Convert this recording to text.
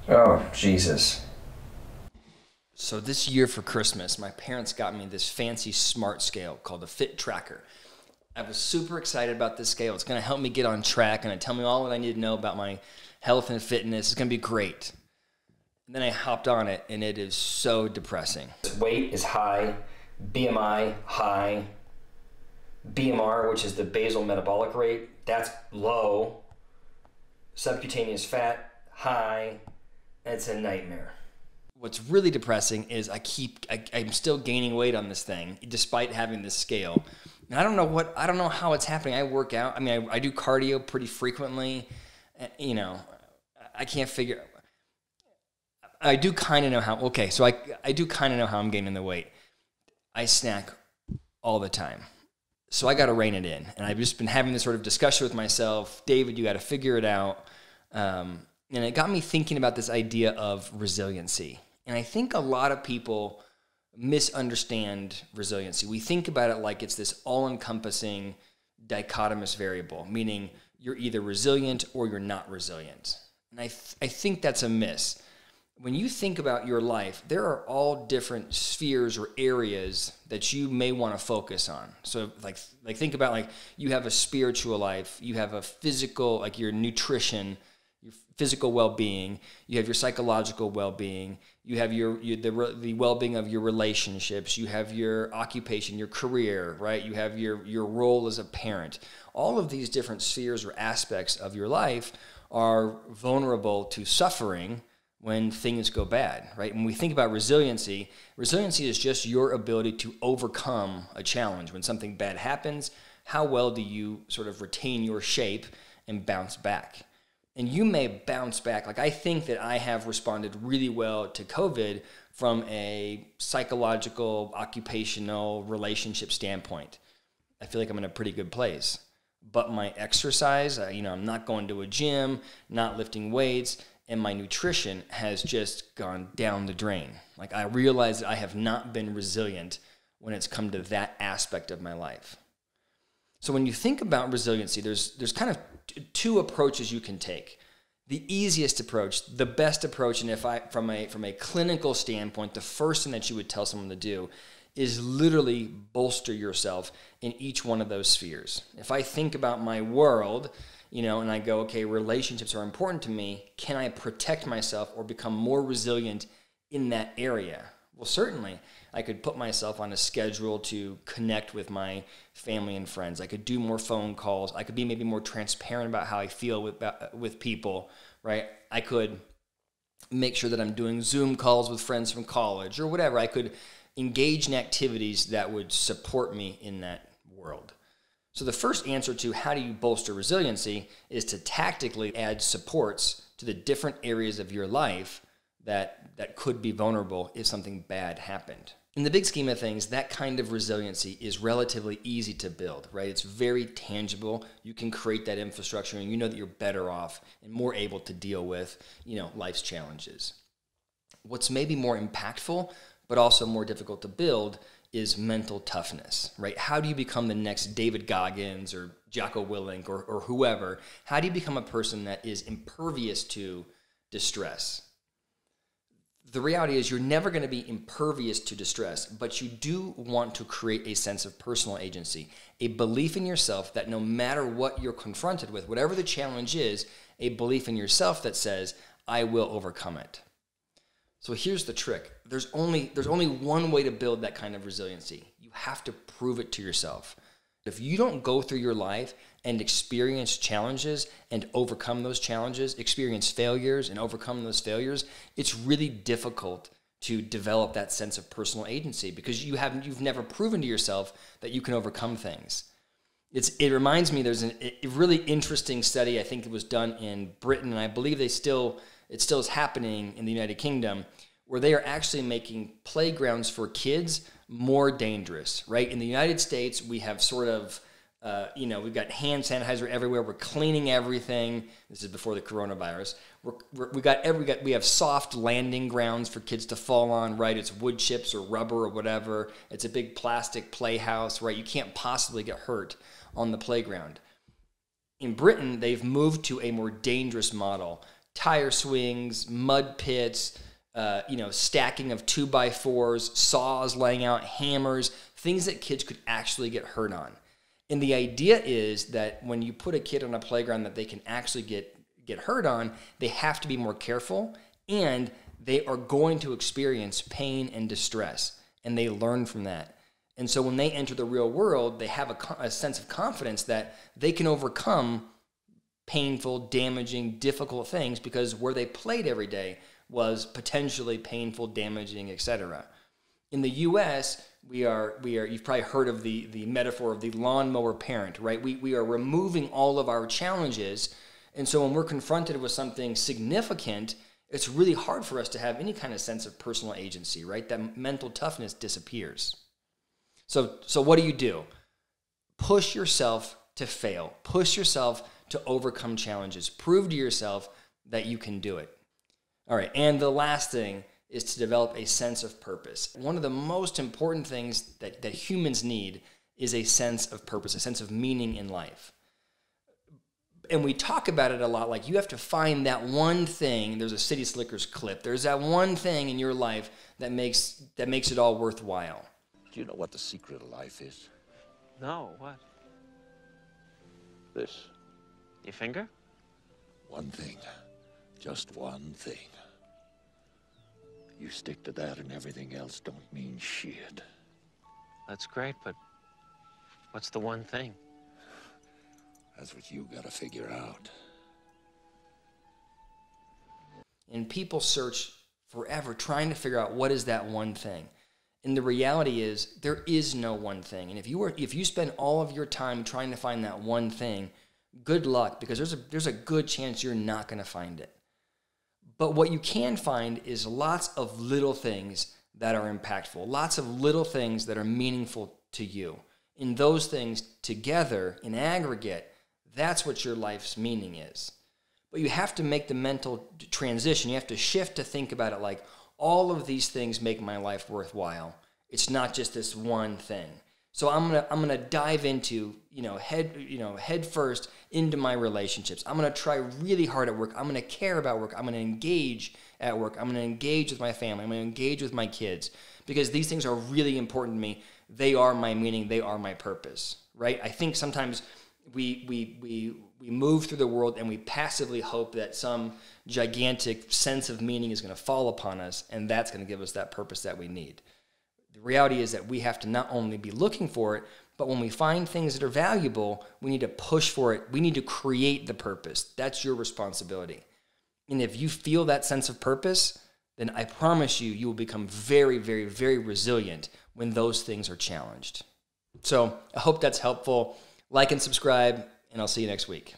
Oh, Jesus. So this year for Christmas, my parents got me this fancy smart scale called the Fit Tracker. I was super excited about this scale. It's going to help me get on track and tell me all what I need to know about my health and fitness. It's going to be great. And then I hopped on it, and it is so depressing. Weight is high, BMI high, BMR, which is the basal metabolic rate, that's low, subcutaneous fat high, and it's a nightmare. What's really depressing is I'm still gaining weight on this thing despite having this scale. And I don't know how it's happening. I work out. I mean, I do cardio pretty frequently. You know, I can't figure. I do kind of know how. Okay, so I do kind of know how I'm gaining the weight. I snack all the time, so I got to rein it in. And I've just been having this sort of discussion with myself. David, you got to figure it out. And it got me thinking about this idea of resiliency. And I think a lot of people misunderstand resiliency. We think about it like it's this all-encompassing dichotomous variable, meaning you're either resilient or you're not resilient. And I think that's a miss. When you think about your life, there are all different spheres or areas that you may want to focus on. So like think about like you have a spiritual life, you have a physical, like your nutrition, your physical well-being, you have your psychological well-being, you have the well-being of your relationships, you have your occupation, your career, right? You have your role as a parent. All of these different spheres or aspects of your life are vulnerable to suffering when things go bad, right? When we think about resiliency, resiliency is just your ability to overcome a challenge. When something bad happens, how well do you sort of retain your shape and bounce back? And you may bounce back. Like I think that I have responded really well to COVID from a psychological, occupational, relationship standpoint. I feel like I'm in a pretty good place. But my exercise, I'm not going to a gym, not lifting weights, and my nutrition has just gone down the drain. Like I realize that I have not been resilient when it's come to that aspect of my life. So when you think about resiliency, there's kind of two approaches you can take. The easiest approach, the best approach, and from a clinical standpoint, the first thing that you would tell someone to do is literally bolster yourself in each one of those spheres. If I think about my world, and I go, okay, relationships are important to me. Can I protect myself or become more resilient in that area? Well, certainly. I could put myself on a schedule to connect with my family and friends. I could do more phone calls. I could be maybe more transparent about how I feel with people, right? I could make sure that I'm doing Zoom calls with friends from college or whatever. I could engage in activities that would support me in that world. So the first answer to how do you bolster resiliency is to tactically add supports to the different areas of your life that could be vulnerable if something bad happened. In the big scheme of things, that kind of resiliency is relatively easy to build, right? It's very tangible. You can create that infrastructure and you know that you're better off and more able to deal with, life's challenges. What's maybe more impactful, but also more difficult to build is mental toughness, right? How do you become the next David Goggins or Jocko Willink or whoever? How do you become a person that is impervious to distress? The reality is you're never going to be impervious to distress, but you do want to create a sense of personal agency, a belief in yourself that no matter what you're confronted with, whatever the challenge is, a belief in yourself that says, I will overcome it. So here's the trick. There's only one way to build that kind of resiliency. You have to prove it to yourself. If you don't go through your life and experience challenges and overcome those challenges, experience failures and overcome those failures, it's really difficult to develop that sense of personal agency because you've never proven to yourself that you can overcome things. It reminds me there's a really interesting study, I think it was done in Britain, and I believe it still is happening in the United Kingdom, where they are actually making playgrounds for kids more dangerous, right? In the United States, we have sort of, we've got hand sanitizer everywhere. We're cleaning everything. This is before the coronavirus. We have soft landing grounds for kids to fall on, right? It's wood chips or rubber or whatever. It's a big plastic playhouse, right? You can't possibly get hurt on the playground. In Britain, they've moved to a more dangerous model. tire swings, mud pits, stacking of 2x4s, saws laying out, hammers, things that kids could actually get hurt on. And the idea is that when you put a kid on a playground that they can actually get hurt on, they have to be more careful, and they are going to experience pain and distress, and they learn from that. And so when they enter the real world, they have a sense of confidence that they can overcome painful, damaging, difficult things, because where they played every day was potentially painful, damaging, etc. In the U.S., you've probably heard of the metaphor of the lawnmower parent, right? We are removing all of our challenges, and so when we're confronted with something significant, it's really hard for us to have any kind of sense of personal agency, right? That mental toughness disappears. So what do? Push yourself to fail. Push yourself to overcome challenges. Prove to yourself that you can do it. All right, and the last thing is to develop a sense of purpose. One of the most important things that humans need is a sense of purpose, a sense of meaning in life. And we talk about it a lot, like you have to find that one thing. There's a City Slickers clip. There's that one thing in your life that makes it all worthwhile. Do you know what the secret of life is? No, what? This. Your finger? One thing. Just one thing. You stick to that and everything else don't mean shit. That's great, but what's the one thing? That's what you gotta figure out. And people search forever trying to figure out what is that one thing. And the reality is there is no one thing. And if you spend all of your time trying to find that one thing, good luck, because there's a good chance you're not going to find it. But what you can find is lots of little things that are impactful, lots of little things that are meaningful to you. And those things together, in aggregate, that's what your life's meaning is. But you have to make the mental transition. You have to shift to think about it like, all of these things make my life worthwhile. It's not just this one thing. So I'm gonna dive into head first into my relationships. I'm gonna try really hard at work. I'm gonna care about work. I'm gonna engage at work. I'm gonna engage with my family. I'm gonna engage with my kids, because these things are really important to me. They are my meaning. They are my purpose. Right? I think sometimes we move through the world and we passively hope that some gigantic sense of meaning is going to fall upon us, and that's going to give us that purpose that we need. The reality is that we have to not only be looking for it, but when we find things that are valuable, we need to push for it. We need to create the purpose. That's your responsibility. And if you feel that sense of purpose, then I promise you, you will become very, very, very resilient when those things are challenged. So I hope that's helpful. Like and subscribe, and I'll see you next week.